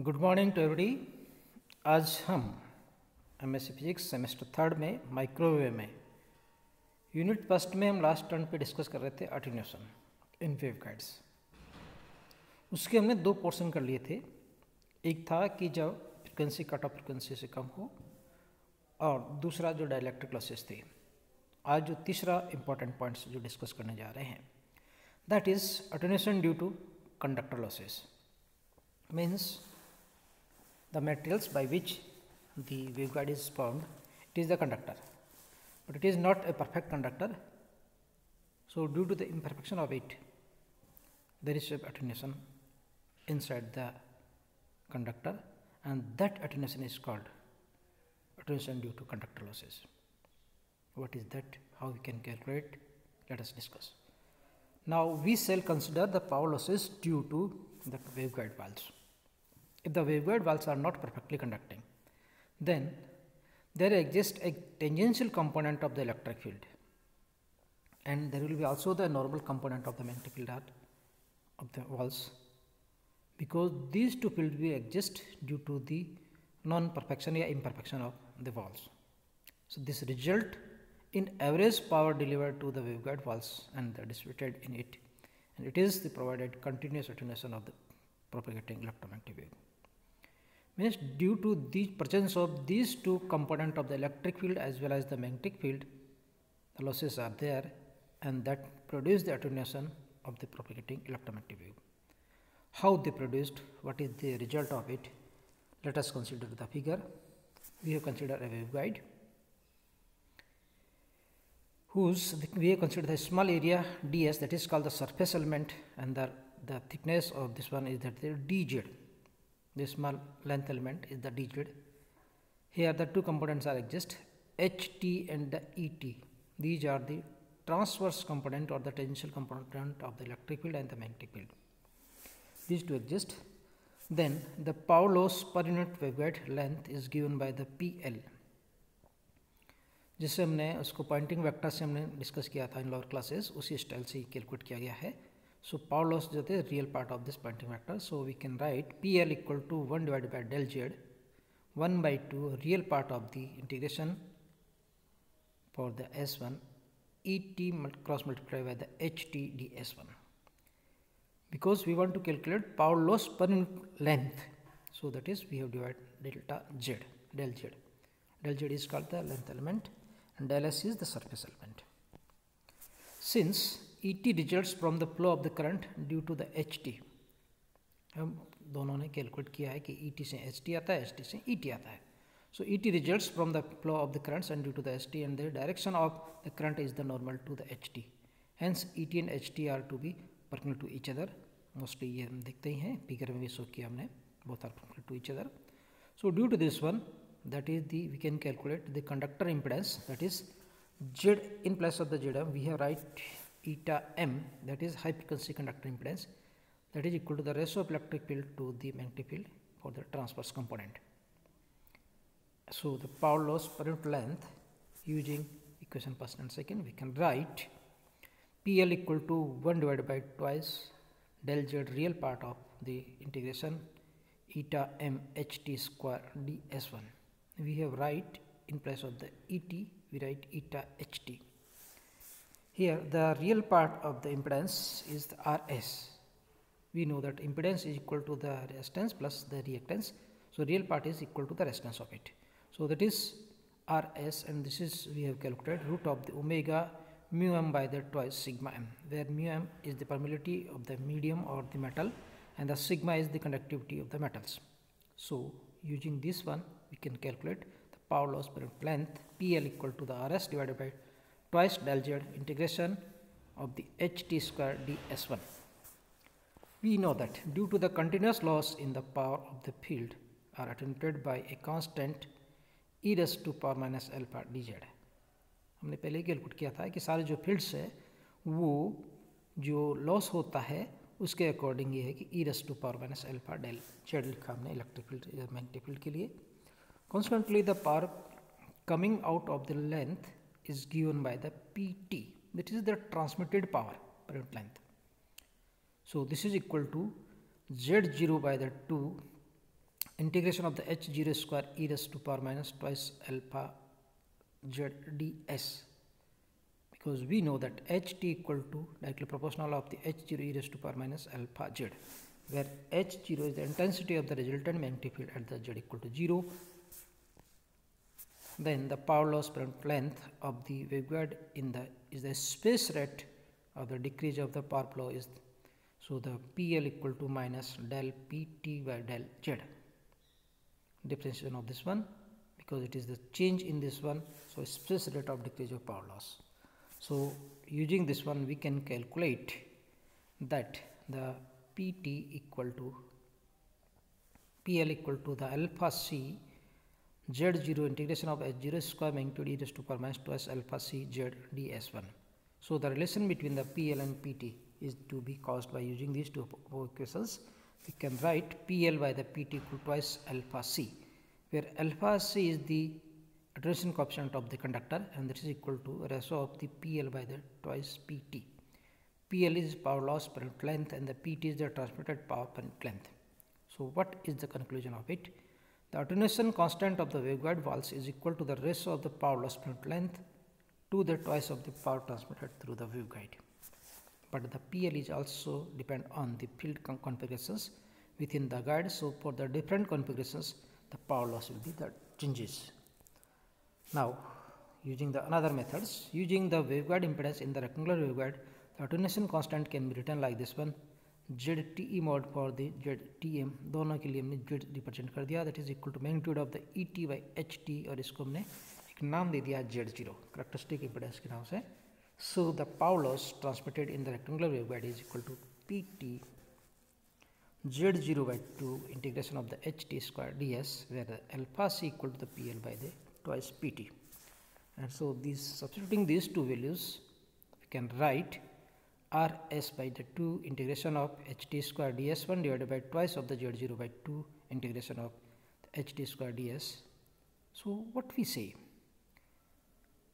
Good morning to everybody. आज हम MSc physics semester third में माइक्रोवेव में यूनिट फर्स्ट में हम लास्ट टर्न पे डिस्कस कर रहे थे अटेन्यूएशन इन वेवगाइड्स। उसके हमने दो पोर्शन कर लिए थे। एक था कि जब फ्रिक्वेंसी कट ऑफ फ्रिक्वेंसी से कम हो, और दूसरा जो डाइलेक्ट्रिक लॉसेस थे। आज जो तीसरा इंपॉर्टेंट पॉइंट्स जो डिस्कस करने जा रहे हैं, that is attenuation due to conductor losses. Means the materials by which the waveguide is formed, it is the conductor, but it is not a perfect conductor. So due to the imperfection of it, there is a attenuation inside the conductor, and that attenuation is called attenuation due to conductor losses. What is that? How we can calculate? Let us discuss. Now we shall consider the power losses due to the waveguide valves. If the waveguide valves are not perfectly conducting, then there exists a tangential component of the electric field, and there will be also the normal component of the magnetic field of the valves, because these two fields will exist due to the non-perfection or imperfection of the valves. So this result in average power delivered to the waveguide valves and distributed in it, and it is the provided continuous attenuation of the propagating electromagnetic wave. Means due to the presence of these two components of the electric field as well as the magnetic field, the losses are there, and that produce the attenuation of the propagating electromagnetic wave. How they produced, what is the result of it? Let us consider the figure. We have considered a waveguide we have considered the small area ds, that is called the surface element, and the thickness of this one is that the dz. The small length element is the dz. Here the two components are exist, ht and the et. These are the transverse component or the tangential component of the electric field and the magnetic field. These two exist. Then the power loss per unit waveguide length is given by the PL, जिससे हमने उसको Poynting vector से हमने discuss किया था in lower classes, उसी style से calculate किया गया है. So power loss जो थे real part of this Poynting vector. So we can write PL equal to 1 divide by del Z 1/2 real part of the integration for the S1 ET cross multiply by the HT ds1, because we want to calculate power loss per unit length. So that is we have divided delta z, del z. Del z is called the length element and del S is the surface element. Since ET results from the flow of the current due to the HT, हम दोनों ने calculate किया है कि ET से HT आता है, HT से ET आता है. So ET results from the flow of the currents and due to the HT, and the direction of the current is the normal to the HT. Hence ET and HT are to be perpendicular to each other. Mostly ये हम देखते ही हैं, figure में भी show किया हमने, both are perpendicular to each other. So due to this one, that is the we can calculate the conductor impedance, that is Z. In place of the Zm we have write eta m, that is high frequency conductor impedance, that is equal to the ratio of electric field to the magnetic field for the transverse component. So the power loss per unit length using equation first and second, we can write PL equal to 1 divided by twice del Z real part of the integration eta m ht square ds1. We have write in place of the ET, we write eta ht. Here the real part of the impedance is the Rs. We know that impedance is equal to the resistance plus the reactance. So real part is equal to the resistance of it. So that is Rs, and this is we have calculated root of the omega mu m by the twice sigma m, where mu m is the permeability of the medium or the metal, and the sigma is the conductivity of the metals. So using this one we can calculate the power loss per unit length PL equal to the Rs divided by twice del Z integration of the HT square ds1. We know that due to the continuous loss in the power of the field are attenuated by a constant e raised to power minus alpha dz. हमने पहले ही calculate किया था कि सारे जो fields है वो जो लॉस होता है उसके अकॉर्डिंग ये है कि e raised to power minus alpha del z लिखा हमने इलेक्ट्रिक फील्ड या मैग्नेटिक फील्ड के लिए. Consequently the power coming out of the length is given by the PT, that is the transmitted power per unit length. So this is equal to Z0 by the 2 integration of the h0 square e raised to power minus twice alpha z ds, because we know that ht equal to directly proportional of the h0 e raised to power minus alpha z, where h0 is the intensity of the resultant magnetic field at the z equal to 0. Then the power loss per length of the waveguide is the space rate of the decrease of the power flow is, so the PL equal to minus del PT by del Z. Differentiation of this one, because it is the change in this one, so space rate of decrease of power loss. So using this one we can calculate that the PT equal to PL equal to the alpha C Z0 integration of h0 square magnitude e raised to power minus twice alpha C Z ds1. So the relation between the PL and PT is to be caused by using these two equations. We can write PL by the PT equal to twice alpha C, where alpha C is the attenuation coefficient of the conductor and this is equal to ratio of the PL by the twice PT. PL is power loss per unit length and the PT is the transmitted power per unit length. So what is the conclusion of it? The attenuation constant of the waveguide walls is equal to the ratio of the power loss per unit length to the twice of the power transmitted through the waveguide. But the PL is also depend on the field configurations within the guide. So for the different configurations, the power loss will be the changes. Now, using the another methods, using the waveguide impedance in the rectangular waveguide, the attenuation constant can be written like this one. ZTE mod for the ZTM दोनों के लिए हमने Z represent कर दिया, that is equal to magnitude of the ET by HT, और इसको हमने एक नाम दे दिया Z0 characteristic impedance के नाम से. So the power loss transmitted in the rectangular waveguide is equal to PT Z0 by 2 integration of the HT square ds, where the alpha C equal to the PL by the twice PT. And so these substituting these two values, we can write Rs by the 2 integration of ht square ds1 divided by twice of the z0 by 2 integration of the ht square ds. So what we say,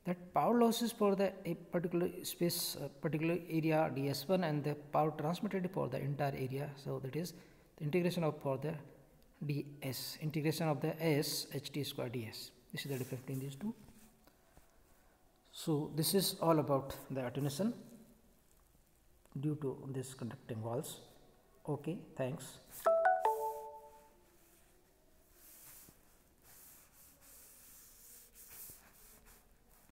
that power losses for the a particular space, particular area ds1 and the power transmitted for the entire area. So that is the integration of for the ds, integration of the s ht square ds. This is the difference between these two. So this is all about the attenuation due to this conducting walls. Okay, thanks.